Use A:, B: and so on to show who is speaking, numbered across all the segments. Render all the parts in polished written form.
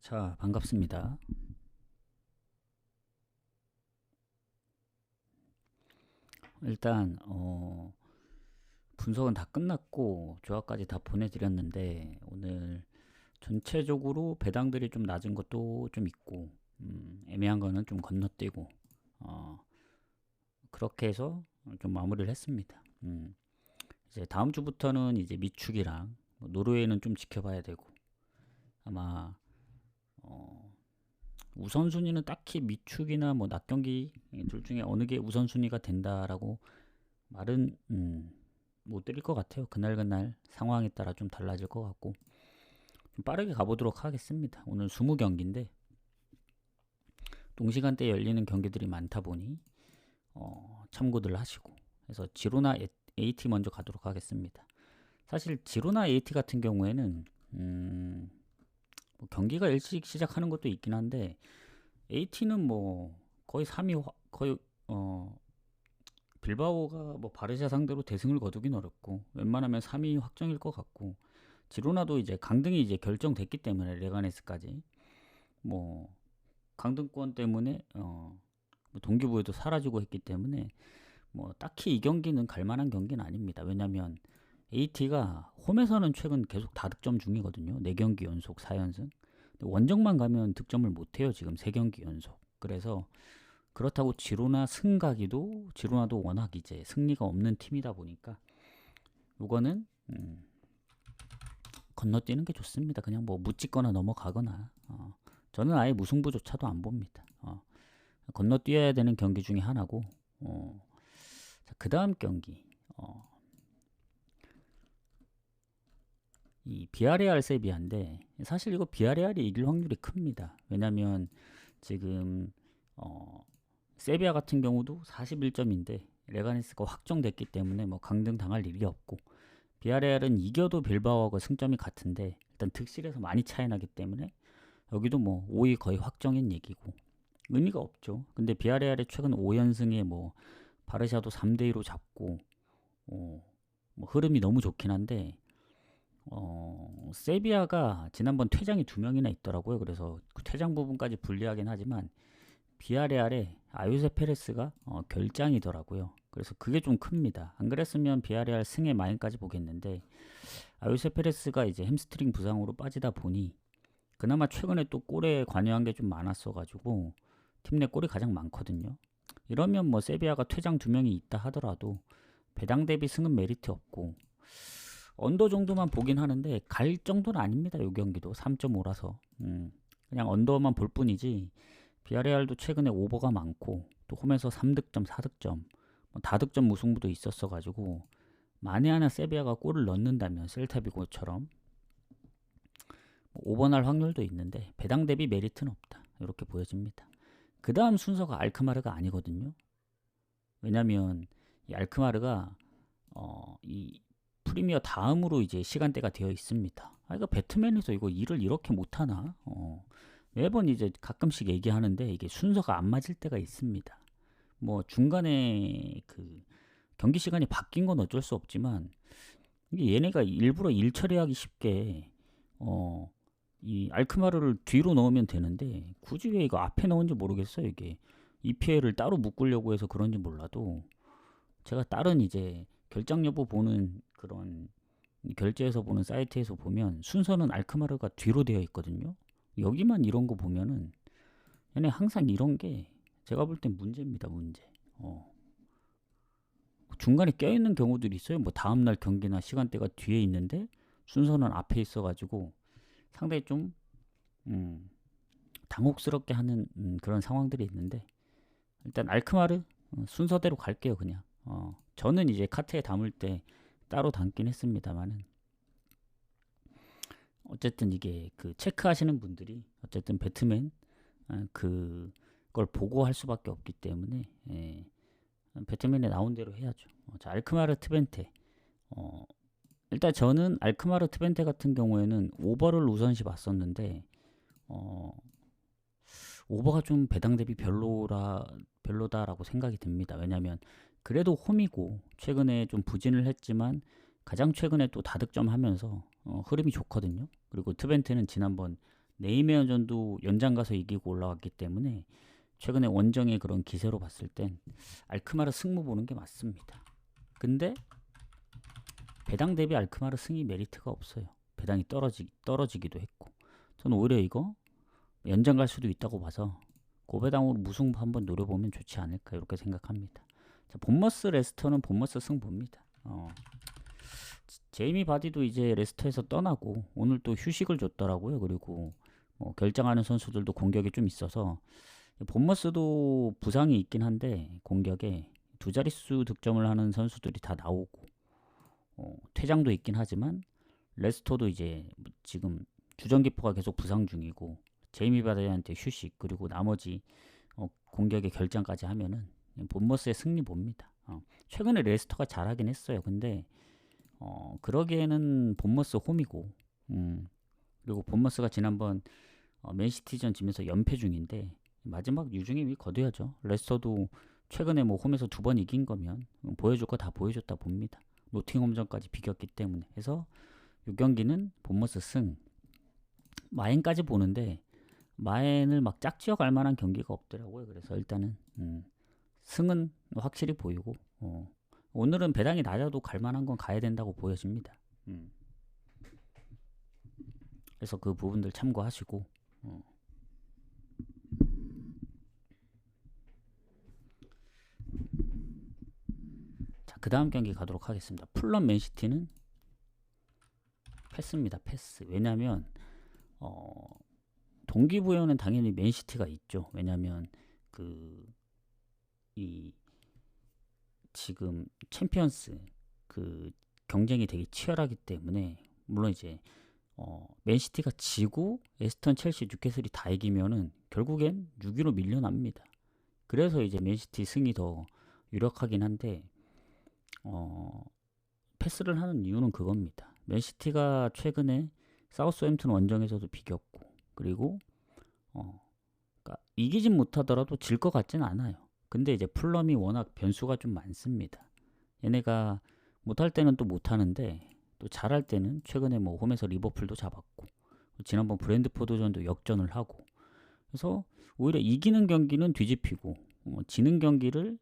A: 자, 반갑습니다. 일단 분석은 다 끝났고 조합까지 다 보내드렸는데 오늘 전체적으로 배당들이 좀 낮은 것도 좀 있고 애매한 거는 좀 건너뛰고 어, 그렇게 해서 좀 마무리를 했습니다. 이제 다음 주부터는 이제 미축이랑 뭐 노르웨이는 좀 지켜봐야 되고 아마 어, 우선순위는 딱히 미축이나 뭐 낮경기 둘 중에 어느 게 우선순위가 된다라고 말은 못 드릴 것 같아요. 그날그날 상황에 따라 좀 달라질 것 같고 좀 빠르게 가보도록 하겠습니다. 오늘 20경기인데 동시간대에 열리는 경기들이 많다 보니 참고들 하시고 그래서 지로나 AT 먼저 가도록 하겠습니다. 사실 지로나 AT 같은 경우에는 뭐 경기가 일찍 시작하는 것도 있긴 한데 AT는 뭐 거의 3위 거의 빌바오가 뭐 바르샤 상대로 대승을 거두긴 어렵고 웬만하면 3위 확정일 것 같고 지로나도 이제 강등이 이제 결정됐기 때문에 레가네스까지 뭐 강등권 때문에 뭐 동기부여도 사라지고 했기 때문에 뭐 딱히 이 경기는 갈만한 경기는 아닙니다. 왜냐면 AT가 홈에서는 최근 계속 다득점 중이거든요. 4경기 연속 4연승. 원정만 가면 득점을 못해요. 지금 3경기 연속. 그래서 그렇다고 지로나도 워낙 이제 승리가 없는 팀이다 보니까 이거는 건너뛰는 게 좋습니다. 그냥 뭐 묻찍거나 넘어가거나 저는 아예 무승부조차도 안 봅니다. 건너뛰어야 되는 경기 중에 하나고 그 다음 경기 이 비아레알 세비야인데 사실 이거 비아레알이 이길 확률이 큽니다. 왜냐면 지금 세비야 같은 경우도 41점인데 레가네스가 확정됐기 때문에 뭐 강등 당할 일이 없고 비아레알은 이겨도 빌바오하고 승점이 같은데 일단 득실에서 많이 차이 나기 때문에 여기도 뭐 5위 거의 확정인 얘기고 의미가 없죠. 근데 비아레알의 최근 5연승에 뭐 바르샤도 3대2로 잡고 뭐 흐름이 너무 좋긴 한데 세비야가 지난번 퇴장이 2명이나 있더라고요. 그래서 그 퇴장 부분까지 불리하긴 하지만 비아레알의 아요세 페레스가 결장이더라고요. 그래서 그게 좀 큽니다. 안 그랬으면 비아레알 승의 마인까지 보겠는데 아요세 페레스가 이제 햄스트링 부상으로 빠지다 보니 그나마 최근에 또 골에 관여한 게 좀 많았어가지고 팀 내 골이 가장 많거든요. 이러면 뭐 세비야가 퇴장 2명이 있다 하더라도 배당 대비 승은 메리트 없고 언더 정도만 보긴 하는데 갈 정도는 아닙니다. 이 경기도 3.5라서 그냥 언더만 볼 뿐이지 비아레알도 최근에 오버가 많고 또 홈에서 3득점, 4득점, 뭐 다득점 무승부도 있었어가지고 만에 하나 세비야가 골을 넣는다면 셀타비고처럼 뭐 오버날 확률도 있는데 배당 대비 메리트는 없다. 이렇게 보여집니다. 그 다음 순서가 알크마르가 아니거든요. 왜냐면 이 알크마르가 이 프리미어 다음으로 이제 시간대가 되어 있습니다. 이거 배트맨에서 이거 일을 이렇게 못하나? 매번 이제 가끔씩 얘기하는데 이게 순서가 안 맞을 때가 있습니다. 뭐 중간에 그 경기 시간이 바뀐 건 어쩔 수 없지만 이게 얘네가 일부러 일 처리하기 쉽게 이 알크마르를 뒤로 넣으면 되는데 굳이 왜 이거 앞에 넣은지 모르겠어요. 이게 EPL을 따로 묶으려고 해서 그런지 몰라도 제가 다른 이제 결장 여부 보는 그런 결제해서 보는 사이트에서 보면 순서는 알크마르가 뒤로 되어 있거든요. 여기만 이런 거 보면은 얘네 항상 이런 게 제가 볼 땐 문제입니다. 문제. 중간에 껴있는 경우들이 있어요. 뭐 다음날 경기나 시간대가 뒤에 있는데 순서는 앞에 있어가지고 상당히 좀 당혹스럽게 하는 그런 상황들이 있는데 일단 알크마르 순서대로 갈게요. 그냥 저는 이제 카트에 담을 때 따로 담긴 했습니다만은 어쨌든 이게 그 체크하시는 분들이 어쨌든 배트맨 그걸 보고 할 수밖에 없기 때문에 배트맨에 나온 대로 해야죠. 자, 알크마르 트벤테 일단 저는 알크마르 트벤테 같은 경우에는 오버를 우선시 봤었는데 오버가 좀 배당 대비 별로다라고 생각이 듭니다. 왜냐하면 그래도 홈이고 최근에 좀 부진을 했지만 가장 최근에 또 다득점 하면서 흐름이 좋거든요. 그리고 트벤테는 지난번 네이메어전도 연장 가서 이기고 올라왔기 때문에 최근에 원정의 그런 기세로 봤을 땐 알크마르 승무 보는 게 맞습니다. 근데 배당 대비 알크마르 승이 메리트가 없어요. 배당이 떨어지기도 했고, 저는 오히려 이거 연장 갈 수도 있다고 봐서 고배당으로 무승부 한번 노려보면 좋지 않을까 이렇게 생각합니다. 자, 본머스 레스터는 본머스 승부입니다. 제이미 바디도 이제 레스터에서 떠나고 오늘 또 휴식을 줬더라고요. 그리고 결정하는 선수들도 공격에 좀 있어서 본머스도 부상이 있긴 한데 공격에 두 자릿수 득점을 하는 선수들이 다 나오고 퇴장도 있긴 하지만 레스터도 이제 지금 주전기퍼가 계속 부상 중이고 제이미 바디한테 휴식 그리고 나머지 공격의 결정까지 하면은 본머스의 승리 봅니다. 최근에 레스터가 잘하긴 했어요. 근데 그러기에는 본머스 홈이고 그리고 본머스가 지난번 맨시티전 지면서 연패 중인데 마지막 유중임이 거둬야죠. 레스터도 최근에 뭐 홈에서 2번 이긴 거면 보여줄 거 다 보여줬다 봅니다. 노팅엄전까지 비겼기 때문에. 해서 이 경기는 본머스 승. 마엔까지 보는데 마엔을 막 짝지어 갈 만한 경기가 없더라고요. 그래서 일단은 승은 확실히 보이고 오늘은 배당이 낮아도 갈 만한 건 가야 된다고 보여집니다. 그래서 그 부분들 참고하시고 자, 그 다음 경기 가도록 하겠습니다. 풀럼 맨시티는 패스입니다. 패스. 왜냐면 동기부여는 당연히 맨시티가 있죠. 왜냐면 지금 챔피언스 그 경쟁이 되게 치열하기 때문에 물론 이제 맨시티가 지고 에스턴, 첼시, 뉴캐슬이 다 이기면은 결국엔 6위로 밀려납니다. 그래서 이제 맨시티 승이 더 유력하긴 한데 패스를 하는 이유는 그겁니다. 맨시티가 최근에 사우스햄튼 원정에서도 비겼고 그리고 그러니까 이기진 못하더라도 질 것 같지는 않아요. 근데 이제 풀럼이 워낙 변수가 좀 많습니다. 얘네가 못할 때는 또 못하는데 또 잘할 때는 최근에 뭐 홈에서 리버풀도 잡았고 지난번 브랜드포드전도 역전을 하고 그래서 오히려 이기는 경기는 뒤집히고 지는 경기를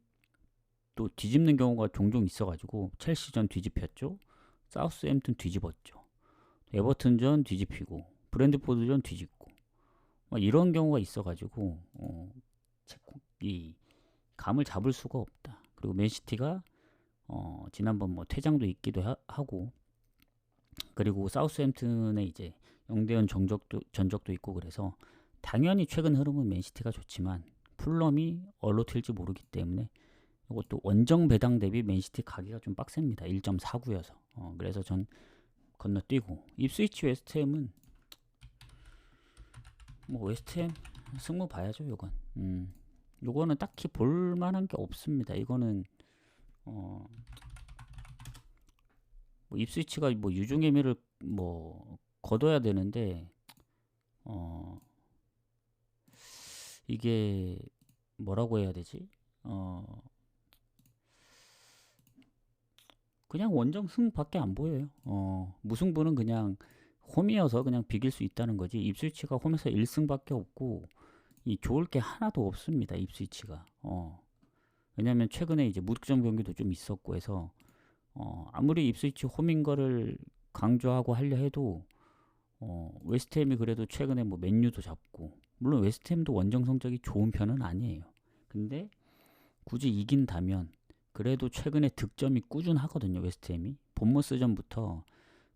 A: 또 뒤집는 경우가 종종 있어가지고 첼시전 뒤집혔죠. 사우스햄튼 뒤집었죠. 에버튼전 뒤집히고 브랜드포드전 뒤집고 이런 경우가 있어가지고 이 감을 잡을 수가 없다. 그리고 맨시티가 지난번 뭐 퇴장도 있기도 하고 그리고 사우스햄튼의 이제 0대0 전적도 있고 그래서 당연히 최근 흐름은 맨시티가 좋지만 풀럼이 얼로 튈지 모르기 때문에 이것도 원정 배당 대비 맨시티 가기가 좀 빡셉니다. 1.49여서 그래서 전 건너뛰고 입스위치 웨스트햄은 뭐 웨스트햄 승부 봐야죠. 요거는 딱히 볼만한 게 없습니다. 이거는 뭐 입스위치가 뭐 유중의미를 뭐 거둬야 되는데 이게 뭐라고 해야 되지? 그냥 원정 승밖에 안 보여요. 무승부는 그냥 홈이어서 그냥 비길 수 있다는 거지. 입스위치가 홈에서 1승밖에 없고 이 좋을 게 하나도 없습니다. 입스위치가. 왜냐면 최근에 이제 무득점 경기도 좀 있었고 해서 아무리 입스위치 홈인 거를 강조하고 하려 해도 웨스트햄이 그래도 최근에 뭐 맨유도 잡고 물론 웨스트햄도 원정 성적이 좋은 편은 아니에요. 근데 굳이 이긴다면 그래도 최근에 득점이 꾸준하거든요. 웨스트햄이 본머스전부터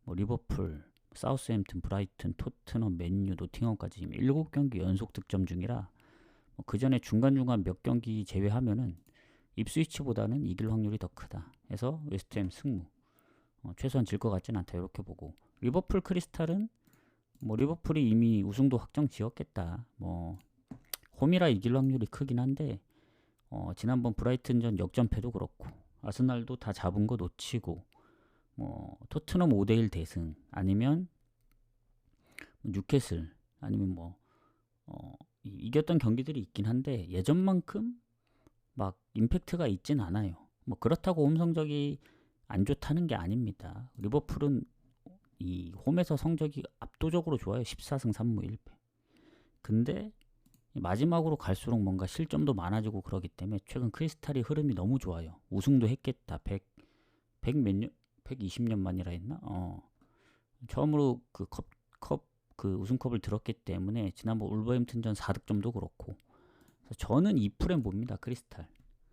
A: 뭐 리버풀, 사우스햄튼, 브라이튼, 토트넘, 맨유, 노팅엄까지 지금 7경기 연속 득점 중이라 그 전에 중간중간 몇 경기 제외하면은 입스위치보다는 이길 확률이 더 크다. 해서 웨스트햄 승무. 최소한 질 것 같진 않다. 이렇게 보고 리버풀 크리스탈은 뭐 리버풀이 이미 우승도 확정 지었겠다. 뭐 홈이라 이길 확률이 크긴 한데 지난번 브라이튼전 역전패도 그렇고 아스날도 다 잡은 거 놓치고 뭐 토트넘 5대1 대승 아니면 뉴캐슬 아니면 뭐 이겼던 경기들이 있긴 한데 예전만큼 막 임팩트가 있진 않아요. 뭐 그렇다고 홈 성적이 안 좋다는 게 아닙니다. 리버풀은 이 홈에서 성적이 압도적으로 좋아요. 14승 3무 1패. 근데 마지막으로 갈수록 뭔가 실점도 많아지고 그러기 때문에 최근 크리스탈이 흐름이 너무 좋아요. 우승도 했겠다. 100 몇 년, 120년 만이라 했나? 처음으로 그 우승컵을 들었기 때문에 지난번 울버햄튼전 4득점도 그렇고, 그래서 저는 이 프레임 봅니다. 크리스탈.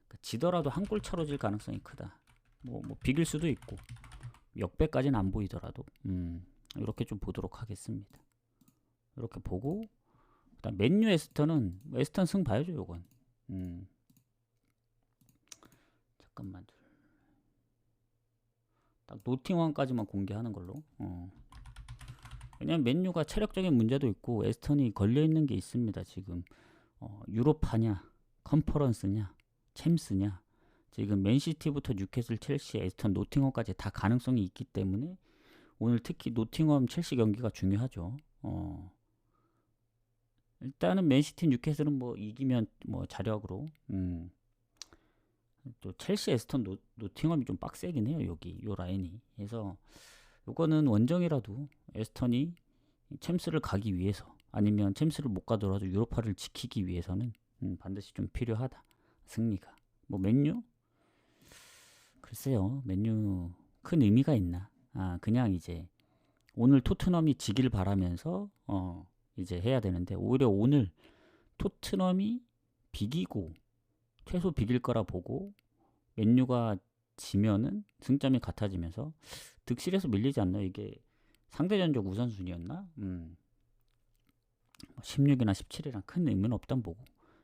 A: 그러니까 지더라도 한 골 차로 질 가능성이 크다. 뭐 비길 수도 있고 역배까지는 안 보이더라도 이렇게 좀 보도록 하겠습니다. 이렇게 보고, 그다음 맨유 에스턴은 에스턴 승 봐야죠. 요건 잠깐만, 딱 노팅엄까지만 공개하는 걸로. 왜냐면 맨유가 체력적인 문제도 있고 에스턴이 걸려있는 게 있습니다. 지금 유로파냐, 컨퍼런스냐, 챔스냐, 지금 맨시티부터 뉴캐슬, 첼시, 에스턴, 노팅엄까지 다 가능성이 있기 때문에 오늘 특히 노팅엄, 첼시 경기가 중요하죠. 일단은 맨시티, 뉴캐슬은 뭐 이기면 뭐 자력으로, 또 첼시, 에스턴, 노팅엄이 좀 빡세긴 해요. 여기 요 라인이. 그래서 요거는 원정이라도 에스턴이 챔스를 가기 위해서, 아니면 챔스를 못 가더라도 유로파를 지키기 위해서는 반드시 좀 필요하다. 승리가. 뭐 맨유? 글쎄요. 맨유 큰 의미가 있나? 그냥 이제 오늘 토트넘이 지길 바라면서 이제 해야 되는데, 오히려 오늘 토트넘이 비기고 최소 비길 거라 보고 맨유가 지면은 승점이 같아지면서 득실에서 밀리지 않나요? 이게 상대전적 우선순위였나? 16이나 17이랑 큰 의미는 없단 보고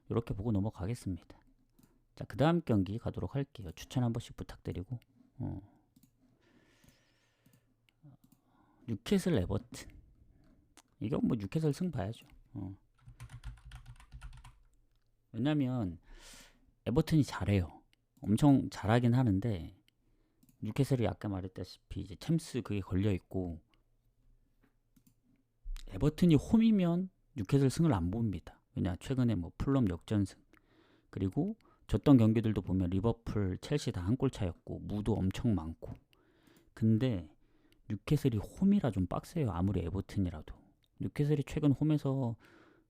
A: 이렇게 보고 넘어가겠습니다. 자, 그 다음 경기 가도록 할게요. 추천 한 번씩 부탁드리고, 뉴캐슬 에버튼. 이건 뭐 뉴캐슬 승 봐야죠. 왜냐면 에버튼이 잘해요. 엄청 잘하긴 하는데 뉴캐슬이 아까 말했다시피 이제 챔스 그게 걸려 있고, 에버튼이 홈이면 뉴캐슬 승을 안 봅니다. 왜냐, 최근에 뭐 풀럼 역전승, 그리고 졌던 경기들도 보면 리버풀, 첼시 다 한 골 차였고 무도 엄청 많고. 근데 뉴캐슬이 홈이라 좀 빡세요. 아무리 에버튼이라도. 뉴캐슬이 최근 홈에서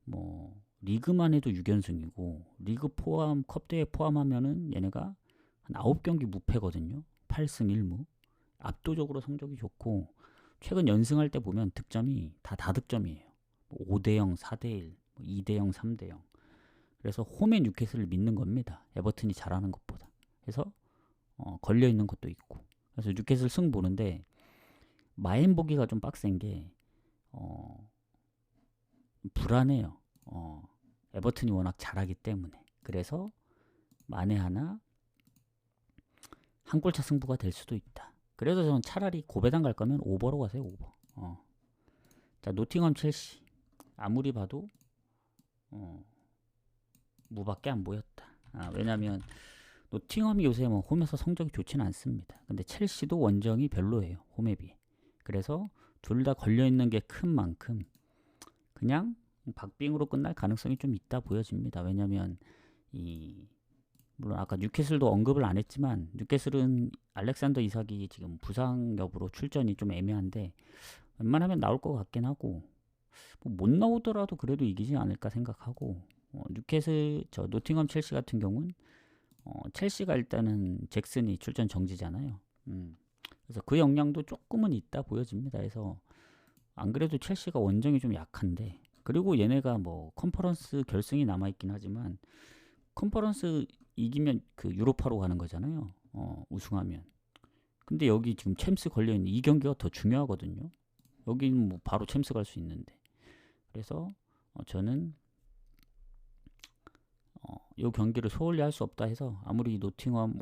A: 뭐 리그만 해도 6연승이고 리그 포함, 컵대회 포함하면은 얘네가 한 9경기 무패거든요. 8승 1무. 압도적으로 성적이 좋고, 최근 연승할 때 보면 득점이 다 다득점이에요. 5대0, 4대1, 2대0, 3대0. 그래서 홈의 뉴캐슬을 믿는 겁니다. 에버튼이 잘하는 것보다. 그래서 걸려있는 것도 있고. 그래서 뉴캐슬 승 보는데 마인 보기가 좀 빡센 게 불안해요. 에버튼이 워낙 잘하기 때문에. 그래서 만에 하나 한 골차 승부가 될 수도 있다. 그래서 저는 차라리 고배당 갈 거면 오버로 가세요. 오버. 자, 노팅엄 첼시. 아무리 봐도 무밖에 안 보였다. 왜냐면 노팅엄이 요새 뭐 홈에서 성적이 좋지는 않습니다. 근데 첼시도 원정이 별로예요. 홈에 비해. 그래서 둘 다 걸려있는 게 큰 만큼 그냥 박빙으로 끝날 가능성이 좀 있다 보여집니다. 왜냐면 물론 아까 뉴캐슬도 언급을 안 했지만 뉴캐슬은 알렉산더 이삭이 지금 부상 여부로 출전이 좀 애매한데 웬만하면 나올 것 같긴 하고, 뭐 못 나오더라도 그래도 이기지 않을까 생각하고, 뉴캐슬, 노팅엄 첼시 같은 경우는 첼시가 일단은 잭슨이 출전 정지잖아요. 그래서 그 영향도 조금은 있다 보여집니다. 그래서 안 그래도 첼시가 원정이 좀 약한데, 그리고 얘네가 뭐 컨퍼런스 결승이 남아있긴 하지만 컨퍼런스 이기면 그 유로파로 가는 거잖아요. 우승하면. 근데 여기 지금 챔스 걸려있는 이 경기가 더 중요하거든요. 여기는 뭐 바로 챔스 갈 수 있는데. 그래서 저는 이 경기를 소홀히 할 수 없다 해서 아무리 노팅엄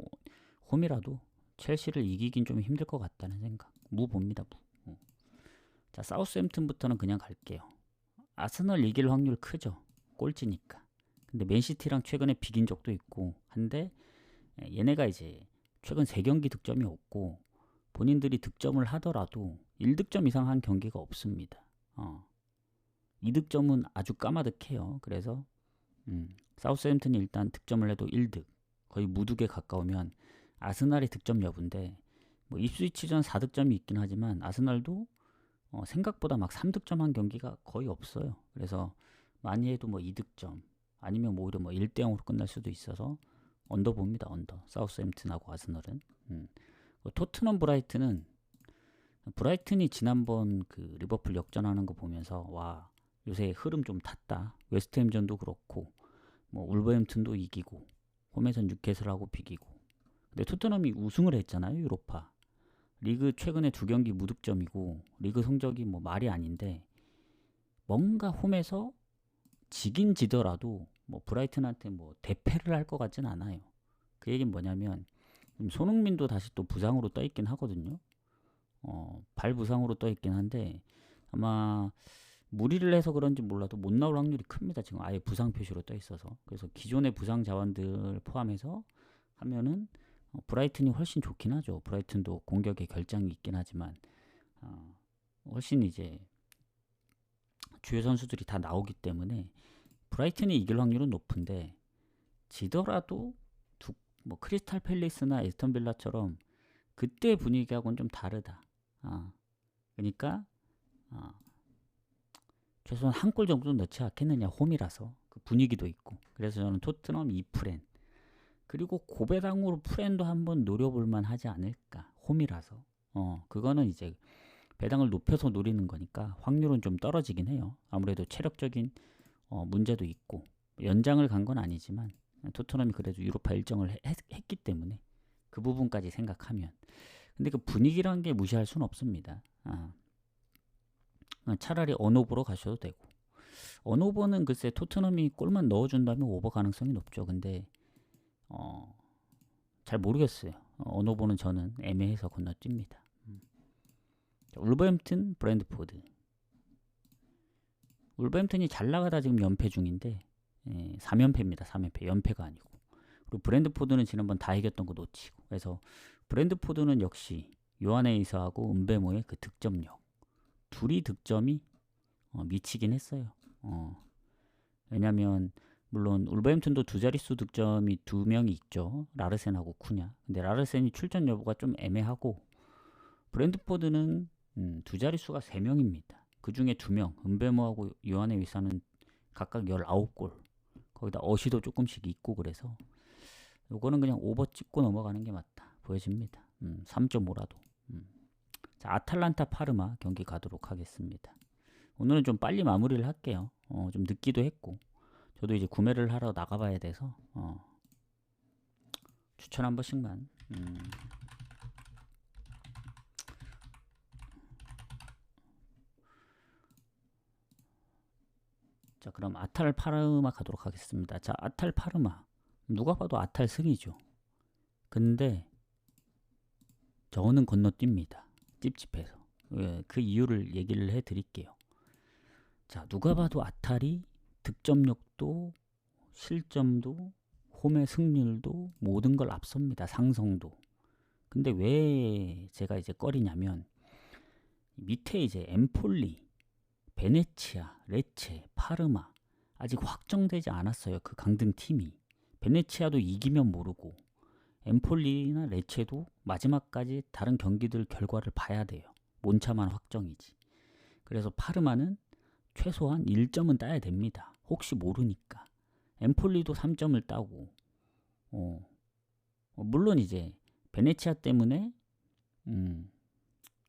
A: 홈이라도 첼시를 이기긴 좀 힘들 것 같다는 생각. 무 봅니다. 무. 자, 사우스햄튼부터는 그냥 갈게요. 아스널 이길 확률 크죠. 꼴찌니까. 근데 맨시티랑 최근에 비긴 적도 있고 한데, 얘네가 이제 최근 3경기 득점이 없고 본인들이 득점을 하더라도 1득점 이상 한 경기가 없습니다. 2득점은 아주 까마득해요. 그래서 사우스햄튼이 일단 득점을 해도 1득, 거의 무득에 가까우면 아스날이 득점 여부인데, 뭐 입스위치전 4득점이 있긴 하지만 아스날도 생각보다 막 3득점 한 경기가 거의 없어요. 그래서 많이 해도 뭐 2득점 아니면 뭐 오히려 뭐 1대0으로 끝날 수도 있어서 언더 봅니다. 언더. 사우스햄튼하고 아스널은. 토트넘 브라이튼이 지난번 그 리버풀 역전하는 거 보면서 와 요새 흐름 좀 탔다. 웨스트햄전도 그렇고 뭐 울버햄튼도 이기고 홈에선 뉴캐슬하고 비기고. 근데 토트넘이 우승을 했잖아요. 유로파 리그 최근에 2경기 무득점이고 리그 성적이 뭐 말이 아닌데 뭔가 홈에서 지긴 지더라도 뭐 브라이튼한테 뭐 대패를 할 것 같진 않아요. 그 얘기는 뭐냐면 손흥민도 다시 또 부상으로 떠 있긴 하거든요. 발 부상으로 떠 있긴 한데 아마 무리를 해서 그런지 몰라도 못 나올 확률이 큽니다. 지금 아예 부상 표시로 떠 있어서. 그래서 기존의 부상 자원들 포함해서 하면은 브라이튼이 훨씬 좋긴 하죠. 브라이튼도 공격에 결장이 있긴 하지만 훨씬 이제 주요 선수들이 다 나오기 때문에 브라이튼이 이길 확률은 높은데 지더라도 뭐 크리스탈 팰리스나 에스턴 빌라처럼 그때 분위기하고는 좀 다르다. 그러니까 최소한 한 골 정도 넣지 않겠느냐. 홈이라서 그 분위기도 있고. 그래서 저는 토트넘 2프렌 그리고 고배당으로 프렌도 한번 노려볼만 하지 않을까. 홈이라서 그거는 이제 배당을 높여서 노리는 거니까 확률은 좀 떨어지긴 해요. 아무래도 체력적인 문제도 있고 연장을 간 건 아니지만 토트넘이 그래도 유로파 일정을 했기 때문에 그 부분까지 생각하면 근데 그 분위기란 게 무시할 수는 없습니다. 차라리 언오버로 가셔도 되고 언오버는 글쎄 토트넘이 골만 넣어준다면 오버 가능성이 높죠. 근데 잘 모르겠어요. 언오버는 저는 애매해서 건너뜁니다. 울버햄튼 브랜드포드 울버햄튼이 잘 나가다 지금 연패 중인데 3연패입니다. 3연패 연패가 아니고 그리고 브랜드포드는 지난번 다 이겼던 거 놓치고 그래서 브랜드포드는 역시 요하네이서하고 은베모의 그 득점력 둘이 득점이 미치긴 했어요. 왜냐면 물론 울버햄튼도 두 자릿수 득점이 2명이 있죠. 라르센하고 쿠냐. 근데 라르센이 출전 여부가 좀 애매하고 브랜드포드는 두 자릿수가 3명입니다. 그 중에 2명 은베모하고 요하네이서는 각각 19골 거기다 어시도 조금씩 있고 그래서 요거는 그냥 오버 찍고 넘어가는 게 맞다 보여집니다. 3.5라도. 자, 아탈란타 파르마 경기 가도록 하겠습니다. 오늘은 좀 빨리 마무리를 할게요. 좀 늦기도 했고 저도 이제 구매를 하러 나가봐야 돼서 추천 한 번씩만. 자, 그럼 아탈 파르마 가도록 하겠습니다. 자, 아탈 파르마 누가 봐도 아탈 승이죠. 근데 저는 건너뜁니다. 찝찝해서. 그 이유를 얘기를 해드릴게요. 자, 누가 봐도 아탈이 득점력도 실점도 홈의 승률도 모든 걸 앞섭니다. 상성도. 근데 왜 제가 이제 꺼리냐면 밑에 이제 엠폴리, 베네치아, 레체, 파르마 아직 확정되지 않았어요. 그 강등 팀이. 베네치아도 이기면 모르고 엠폴리나 레체도 마지막까지 다른 경기들 결과를 봐야 돼요. 몬차만 확정이지. 그래서 파르마는 최소한 1점은 따야 됩니다. 혹시 모르니까. 엠폴리도 3점을 따고 물론 이제 베네치아 때문에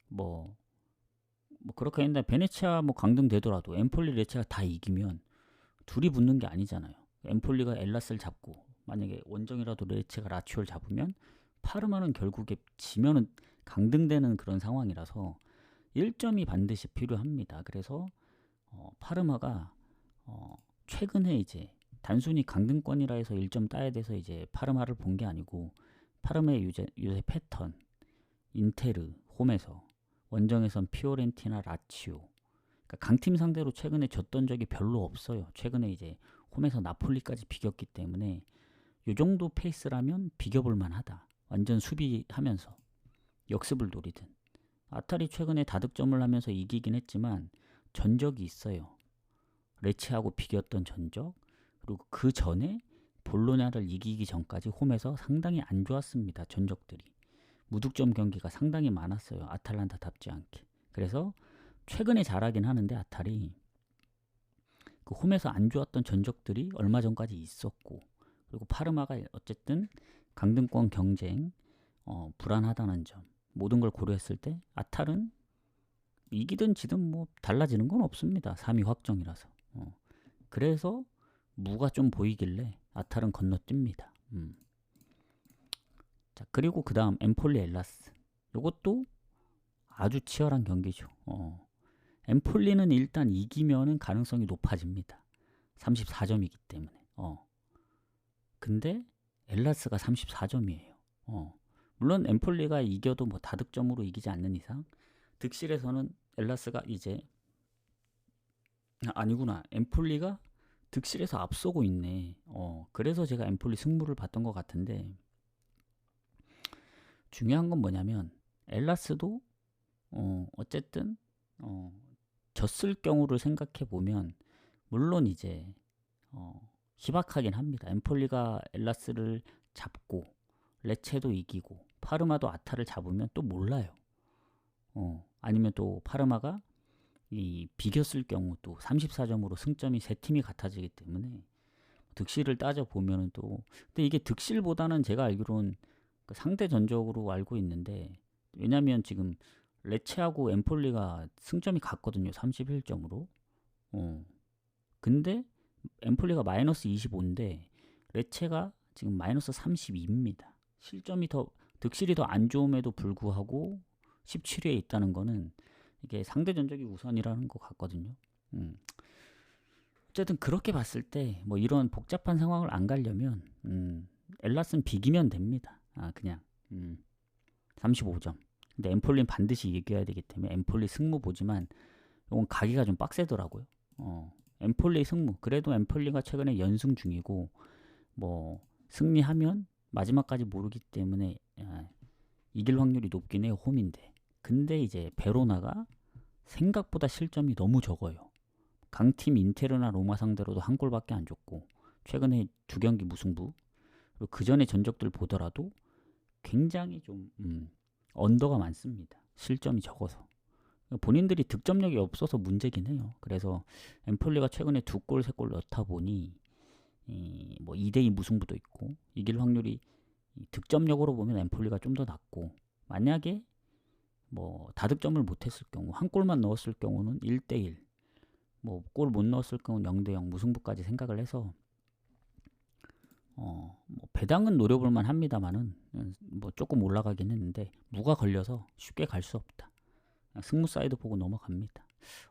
A: 뭐 그렇게 했는데 베네치아 뭐 강등되더라도 엠폴리 레체가 다 이기면 둘이 붙는 게 아니잖아요. 엠폴리가 엘라스를 잡고 만약에 원정이라도 레체가 라치오를 잡으면 파르마는 결국에 지면은 강등되는 그런 상황이라서 1점이 반드시 필요합니다. 그래서 파르마가 최근에 이제 단순히 강등권이라 해서 1점 따야 돼서 이제 파르마를 본 게 아니고 파르마의 요새 패턴, 인테르, 홈에서 원정에선 피오렌티나 라치오 그러니까 강팀 상대로 최근에 졌던 적이 별로 없어요. 최근에 이제 홈에서 나폴리까지 비겼기 때문에 이 정도 페이스라면 비겨볼 만하다. 완전 수비하면서 역습을 노리든 아탈이 최근에 다득점을 하면서 이기긴 했지만 전적이 있어요. 레체하고 비겼던 전적 그리고 그 전에 볼로냐를 이기기 전까지 홈에서 상당히 안 좋았습니다. 전적들이. 무득점 경기가 상당히 많았어요. 아탈란타답지 않게. 그래서 최근에 잘하긴 하는데 아탈이 그 홈에서 안 좋았던 전적들이 얼마 전까지 있었고, 그리고 파르마가 어쨌든 강등권 경쟁, 불안하다는 점, 모든 걸 고려했을 때 아탈은 이기든 지든 뭐 달라지는 건 없습니다. 3위 확정이라서. 그래서 무가 좀 보이길래 아탈은 건너뜁니다. 자, 그리고 그 다음 엠폴리 엘라스. 이것도 아주 치열한 경기죠. 엠폴리는 일단 이기면은 가능성이 높아집니다. 34점이기 때문에. 근데 엘라스가 34점이에요. 물론 엠폴리가 이겨도 뭐 다득점으로 이기지 않는 이상 득실에서는 엘라스가 이제 아니구나. 엠폴리가 득실에서 앞서고 있네. 그래서 제가 엠폴리 승부를 봤던 것 같은데 중요한 건 뭐냐면 엘라스도 어쨌든 졌을 경우를 생각해 보면 물론 이제 희박하긴 합니다. 엠폴리가 엘라스를 잡고 레체도 이기고 파르마도 아타를 잡으면 또 몰라요. 아니면 또 파르마가 비겼을 경우 또 34점으로 승점이 세 팀이 같아지기 때문에 득실을 따져 보면은 또 근데 이게 득실보다는 제가 알기로는 그 상대 전적으로 알고 있는데 왜냐면 지금 레체하고 엠폴리가 승점이 같거든요. 31점으로. 근데 엠폴리가 마이너스 25인데 레체가 지금 마이너스 32입니다. 실점이 더 득실이 더 안 좋음에도 불구하고 17위에 있다는 거는 이게 상대 전적이 우선이라는 것 같거든요. 어쨌든 그렇게 봤을 때 뭐 이런 복잡한 상황을 안 가려면 엘라스는 비기면 됩니다. 그냥 35점. 근데 엠폴리는 반드시 이겨야 되기 때문에 엠폴리 승무 보지만 이건 가기가 좀 빡세더라고요. 엠폴리 승무. 그래도 엠폴리가 최근에 연승 중이고 뭐 승리하면 마지막까지 모르기 때문에 이길 확률이 높긴 해요. 홈인데. 근데 이제 베로나가 생각보다 실점이 너무 적어요. 강팀 인테르나 로마 상대로도 한 골밖에 안 줬고 최근에 2경기 무승부 그리고 그 전에 전적들 보더라도 굉장히 좀 언더가 많습니다. 실점이 적어서 본인들이 득점력이 없어서 문제긴 해요. 그래서 엠폴리가 최근에 2골, 3골 넣다 보니 뭐 2대2 무승부도 있고 이길 확률이 득점력으로 보면 엠폴리가 좀 더 낮고 만약에 뭐 다득점을 못했을 경우 한 골만 넣었을 경우는 1대1 뭐 골 못 넣었을 경우는 0대0 무승부까지 생각을 해서 뭐 배당은 노려볼만 합니다만은 뭐 조금 올라가긴 했는데 무가 걸려서 쉽게 갈 수 없다. 승무 사이드 보고 넘어갑니다.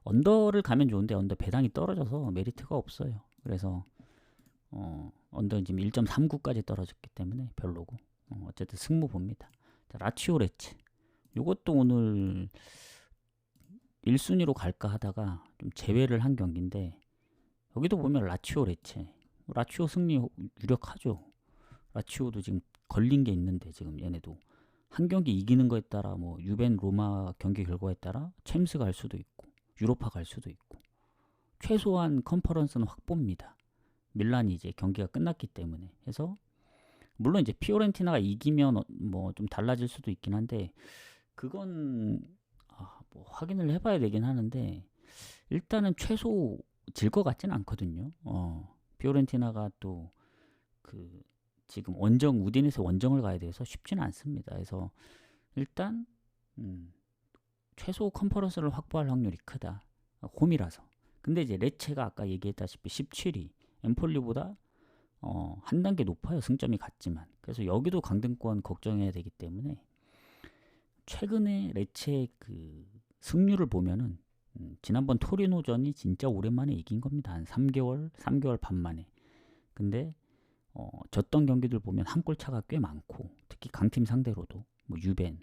A: 언더를 가면 좋은데 언더 배당이 떨어져서 메리트가 없어요. 그래서 언더 지금 1.39까지 떨어졌기 때문에 별로고 어쨌든 승무 봅니다. 자, 라치오 레츠 요것도 오늘 1순위로 갈까 하다가 좀 제외를 한 경기인데 여기도 보면 라치오 레체 라치오 승리 유력하죠. 라치오도 지금 걸린 게 있는데 지금 얘네도 한 경기 이기는 거에 따라 뭐 유벤 로마 경기 결과에 따라 챔스 갈 수도 있고 유로파 갈 수도 있고 최소한 컨퍼런스는 확보입니다. 밀란이 이제 경기가 끝났기 때문에 해서 물론 이제 피오렌티나가 이기면 뭐 좀 달라질 수도 있긴 한데 그건 뭐 확인을 해봐야 되긴 하는데 일단은 최소 질 것 같진 않거든요. 피오렌티나가 또 그 지금 원정 우디네세 원정을 가야 돼서 쉽지는 않습니다. 그래서 일단 최소 컨퍼런스를 확보할 확률이 크다. 홈이라서. 근데 이제 레체가 아까 얘기했다시피 17위 엠폴리보다 한 단계 높아요. 승점이 같지만. 그래서 여기도 강등권 걱정해야 되기 때문에 최근에 레체의 그 승률을 보면은 지난번 토리노전이 진짜 오랜만에 이긴 겁니다. 한 3개월 반 만에. 근데 졌던 경기들 보면 한 골 차가 꽤 많고 특히 강팀 상대로도 뭐 유벤,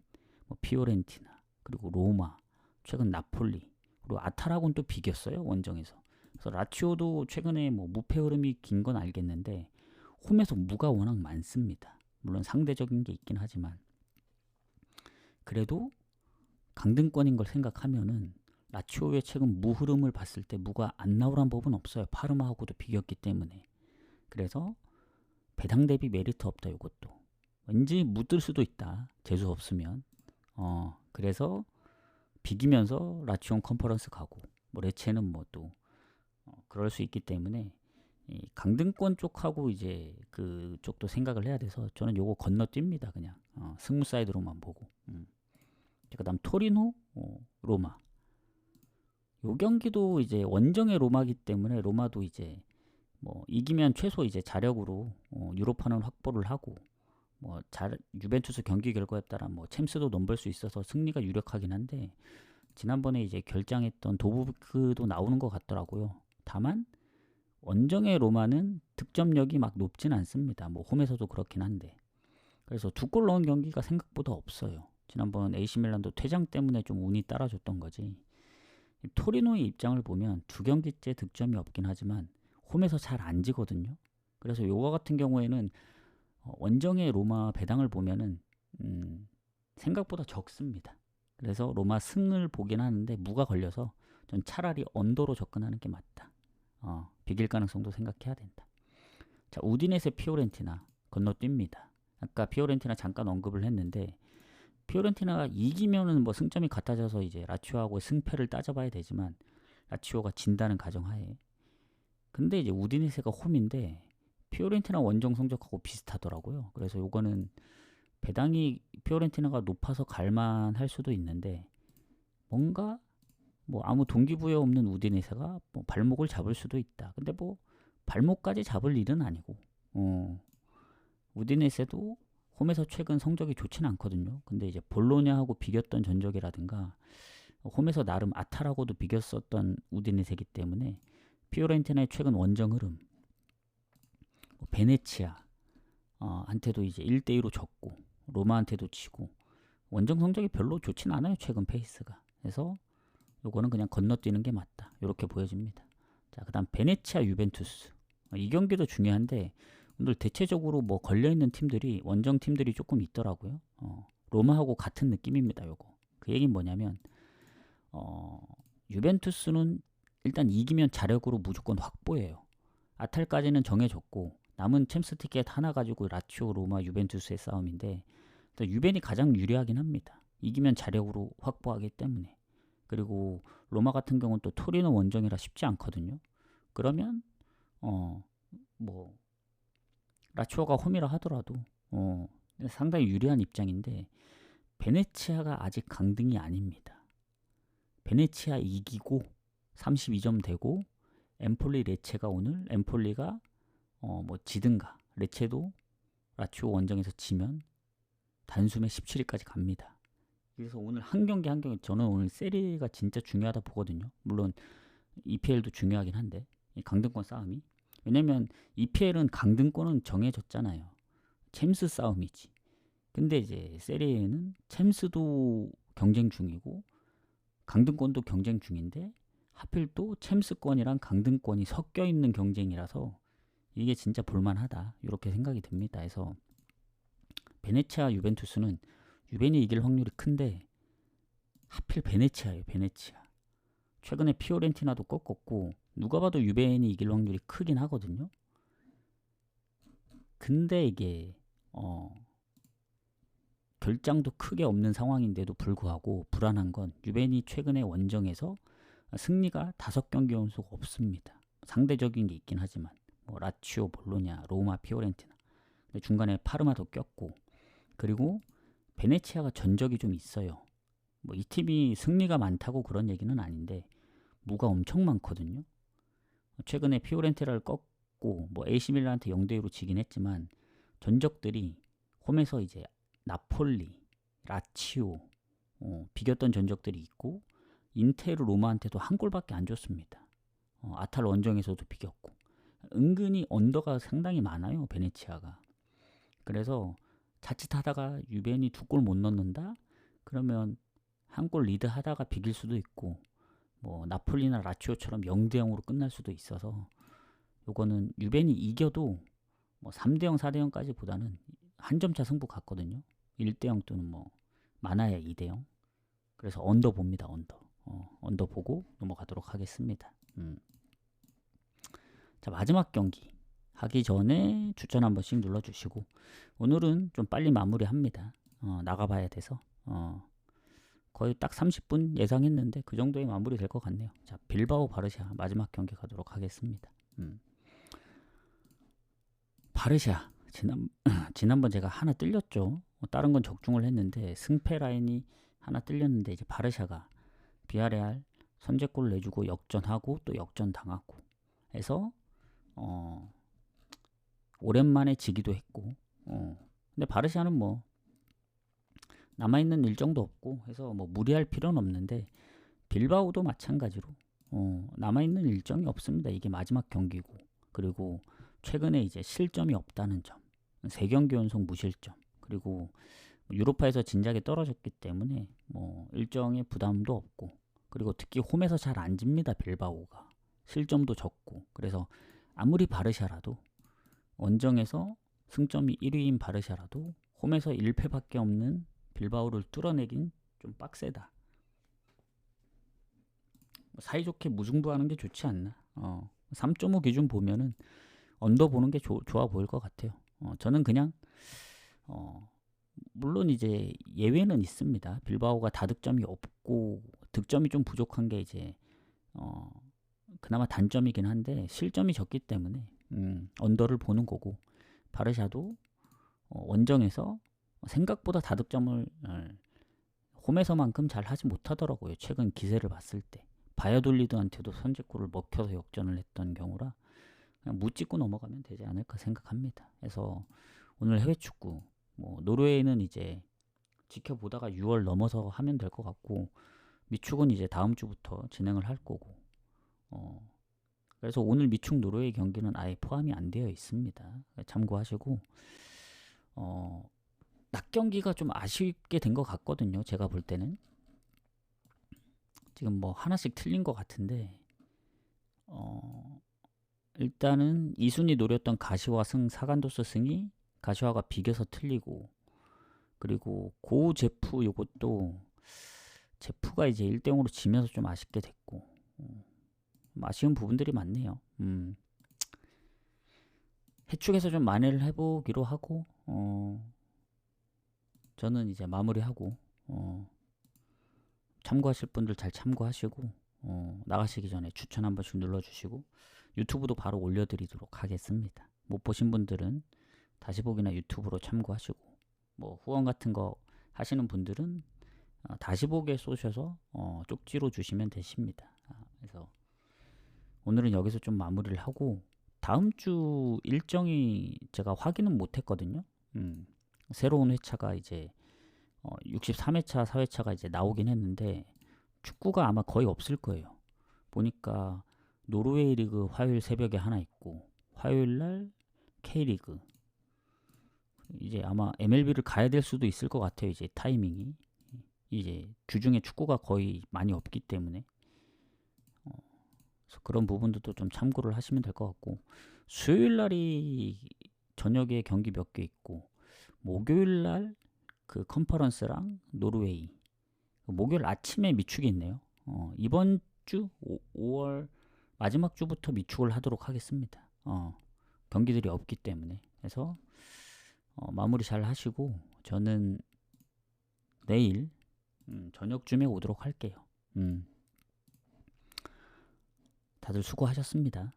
A: 뭐 피오렌티나, 그리고 로마, 최근 나폴리, 그리고 아타라곤 또 비겼어요. 원정에서. 그래서 라치오도 최근에 뭐 무패 흐름이 긴 건 알겠는데 홈에서 무가 워낙 많습니다. 물론 상대적인 게 있긴 하지만 그래도 강등권인 걸 생각하면은 라치오의 최근 무 흐름을 봤을 때 무가 안 나오란 법은 없어요. 파르마하고도 비겼기 때문에. 그래서 배당 대비 메리트 없다. 이것도 왠지 묻을 수도 있다. 재수 없으면. 그래서 비기면서 라치오 컨퍼런스 가고 뭐 레체는 뭐 또 그럴 수 있기 때문에 이 강등권 쪽하고 이제 그쪽도 생각을 해야 돼서 저는 요거 건너뜁니다. 그냥 승무 사이드로만 보고. 그다음 토리노, 로마. 요 경기도 이제 원정의 로마기 때문에 로마도 이제 뭐 이기면 최소 이제 자력으로 유로파는 확보를 하고 뭐 유벤투스 경기 결과에 따라 뭐 챔스도 넘볼 수 있어서 승리가 유력하긴 한데 지난번에 이제 결장했던 도브크도 나오는 것 같더라고요. 다만 원정의 로마는 득점력이 막 높진 않습니다. 뭐 홈에서도 그렇긴 한데 그래서 2골 넣은 경기가 생각보다 없어요. 지난번 AC 밀란도 퇴장 때문에 좀 운이 따라줬던 거지. 토리노의 입장을 보면 2경기째 득점이 없긴 하지만 홈에서 잘 안 지거든요. 그래서 요거 같은 경우에는 원정의 로마 배당을 보면은 생각보다 적습니다. 그래서 로마 승을 보긴 하는데 무가 걸려서 전 차라리 언더로 접근하는 게 맞다. 비길 가능성도 생각해야 된다. 자, 우디네세 피오렌티나 건너뜁니다. 아까 피오렌티나 잠깐 언급을 했는데 피오렌티나가 이기면은 뭐 승점이 같아져서 이제 라치오하고 승패를 따져봐야 되지만 라치오가 진다는 가정하에 근데 이제 우디네세가 홈인데 피오렌티나 원정 성적하고 비슷하더라고요. 그래서 요거는 배당이 피오렌티나가 높아서 갈만할 수도 있는데 뭔가 뭐 아무 동기부여 없는 우디네세가 뭐 발목을 잡을 수도 있다. 근데 뭐 발목까지 잡을 일은 아니고 우디네세도 홈에서 최근 성적이 좋지는 않거든요. 근데 이제 볼로냐하고 비겼던 전적이라든가 홈에서 나름 아타라고도 비겼었던 우디네세이기 때문에 피오렌티나의 최근 원정 흐름 베네치아 한테도 이제 1대2로 졌고 로마한테도 지고 원정 성적이 별로 좋진 않아요. 최근 페이스가. 그래서 요거는 그냥 건너뛰는 게 맞다. 이렇게 보여집니다. 자, 그다음 베네치아 유벤투스. 이 경기도 중요한데 오늘 대체적으로 뭐 걸려있는 팀들이 원정 팀들이 조금 있더라고요. 로마하고 같은 느낌입니다. 요거. 그 얘기는 뭐냐면 유벤투스는 일단 이기면 자력으로 무조건 확보해요. 아탈까지는 정해졌고 남은 챔스 티켓 하나 가지고 라치오, 로마, 유벤투스의 싸움인데 유벤이 가장 유리하긴 합니다. 이기면 자력으로 확보하기 때문에. 그리고 로마 같은 경우는 또 토리노 원정이라 쉽지 않거든요. 그러면 뭐 라치오가 홈이라 하더라도 상당히 유리한 입장인데 베네치아가 아직 강등이 아닙니다. 베네치아 이기고 32점 되고 엠폴리 레체가 오늘 엠폴리가 뭐 지든가 레체도 라치오 원정에서 지면 단숨에 17위까지 갑니다. 그래서 오늘 한 경기 한 경기 저는 오늘 세리가 진짜 중요하다 보거든요. 물론 EPL도 중요하긴 한데 이 강등권 싸움이 왜냐면 EPL은 강등권은 정해졌잖아요. 챔스 싸움이지. 근데 이제 세리에는 챔스도 경쟁 중이고 강등권도 경쟁 중인데 하필 또 챔스권이랑 강등권이 섞여 있는 경쟁이라서 이게 진짜 볼만하다 이렇게 생각이 듭니다. 그래서 베네치아 유벤투스는 유벤이 이길 확률이 큰데 하필 베네치아예요. 베네치아. 최근에 피오렌티나도 꺾었고 누가 봐도 유벤이 이길 확률이 크긴 하거든요. 근데 이게 결장도 크게 없는 상황인데도 불구하고 불안한 건 유벤이 최근에 원정에서 승리가 5경기 연속 없습니다. 상대적인 게 있긴 하지만 뭐 라치오, 볼로냐, 로마, 피오렌티나 근데 중간에 파르마도 꼈고 그리고 베네치아가 전적이 좀 있어요. 뭐 이 팀이 승리가 많다고 그런 얘기는 아닌데 무가 엄청 많거든요. 최근에 피오렌티나를 꺾고 뭐 AC 밀란한테 0대2로 지긴 했지만 전적들이 홈에서 이제 나폴리, 라치오 비겼던 전적들이 있고 인테르 로마한테도 한 골밖에 안 줬습니다. 아탈 원정에서도 비겼고 은근히 언더가 상당히 많아요. 베네치아가. 그래서 자칫하다가 유벤이 2골 못 넣는다? 그러면 한 골 리드 하다가 비길 수도 있고 뭐 나폴리나 라치오처럼 0대0으로 끝날 수도 있어서 요거는 유벤이 이겨도 뭐 3대0, 4대0까지 보다는 한 점차 승부 같거든요. 1대0 또는 뭐 많아야 2대0. 그래서 언더 봅니다. 언더 보고 넘어가도록 하겠습니다. 자, 마지막 경기 하기 전에 추천 한 번씩 눌러주시고 오늘은 좀 빨리 마무리합니다. 나가봐야 돼서 거의 딱 30분 예상했는데 그 정도에 마무리 될 것 같네요. 자, 빌바오 바르샤 마지막 경기 가도록 하겠습니다. 바르샤 지난번 제가 하나 뜰렸죠. 다른 건 적중을 했는데 승패 라인이 하나 뜰렸는데 이제 바르샤가 비아레알 선제골 내주고 역전하고 또 역전 당하고 해서 오랜만에 지기도 했고 근데 바르샤는 뭐 남아있는 일정도 없고 해서 뭐 무리할 필요는 없는데 빌바오도 마찬가지로 남아있는 일정이 없습니다. 이게 마지막 경기고 그리고 최근에 이제 실점이 없다는 점 3경기 연속 무실점 그리고 유로파에서 진작에 떨어졌기 때문에 뭐 일정에 부담도 없고 그리고 특히 홈에서 잘 안 집니다. 빌바오가 실점도 적고 그래서 아무리 바르샤라도 원정에서 승점이 1위인 바르샤라도 홈에서 1패밖에 없는 빌바오를 뚫어내긴 좀 빡세다. 사이좋게 무승부하는 게 좋지 않나. 3.5 기준 보면은 언더 보는 게 좋아 보일 것 같아요. 저는 그냥 물론 이제 예외는 있습니다. 빌바오가 다득점이 없고 득점이 좀 부족한 게 이제 그나마 단점이긴 한데 실점이 적기 때문에 언더를 보는 거고 바르샤도 원정에서 생각보다 다득점을 홈에서만큼 잘 하지 못하더라고요. 최근 기세를 봤을 때 바이아돌리드한테도 선제골을 먹혀서 역전을 했던 경우라 그냥 묻짚고 넘어가면 되지 않을까 생각합니다. 그래서 오늘 해외 축구 뭐 노르웨이는 이제 지켜보다가 6월 넘어서 하면 될 것 같고 미축은 이제 다음 주부터 진행을 할 거고 그래서 오늘 미축 노르웨이 경기는 아예 포함이 안 되어 있습니다. 참고하시고 낮 경기가 좀 아쉽게 된 것 같거든요. 제가 볼 때는 지금 뭐 하나씩 틀린 것 같은데 일단은 2순위 노렸던 가시화 승 사간도스 승이 가시화가 비겨서 틀리고 그리고 고 제프 요것도 제프가 이제 1대0으로 지면서 좀 아쉽게 됐고 아쉬운 부분들이 많네요. 해축에서 좀 만회를 해보기로 하고 저는 이제 마무리하고 참고하실 분들 잘 참고하시고 나가시기 전에 추천 한 번씩 눌러주시고 유튜브도 바로 올려드리도록 하겠습니다. 못 보신 분들은 다시 보기나 유튜브로 참고하시고 뭐 후원 같은 거 하시는 분들은 다시 보기에 쏘셔서 쪽지로 주시면 되십니다. 그래서 오늘은 여기서 좀 마무리를 하고 다음 주 일정이 제가 확인은 못했거든요. 새로운 회차가 이제 63회차, 4회차가 이제 나오긴 했는데 축구가 아마 거의 없을 거예요. 보니까 노르웨이 리그 화요일 새벽에 하나 있고 화요일날 K리그 이제 아마 MLB를 가야 될 수도 있을 것 같아요. 이제 타이밍이 이제 주중에 축구가 거의 많이 없기 때문에 그래서 그런 부분들도 좀 참고를 하시면 될 것 같고 수요일날이 저녁에 경기 몇 개 있고 목요일날 그 컨퍼런스랑 노르웨이 목요일 아침에 미축이 있네요. 이번 주 5월 마지막 주부터 미축을 하도록 하겠습니다. 경기들이 없기 때문에 그래서 마무리 잘 하시고 저는 내일 저녁쯤에 오도록 할게요. 다들 수고하셨습니다.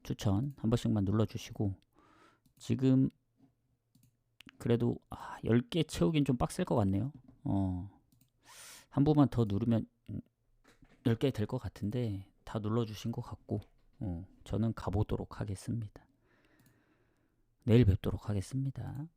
A: 추천 한 번씩만 눌러주시고 지금 그래도 10개 채우긴 좀 빡셀 것 같네요. 한 번만 더 누르면 10개 될 것 같은데 다 눌러주신 것 같고 저는 가보도록 하겠습니다. 내일 뵙도록 하겠습니다.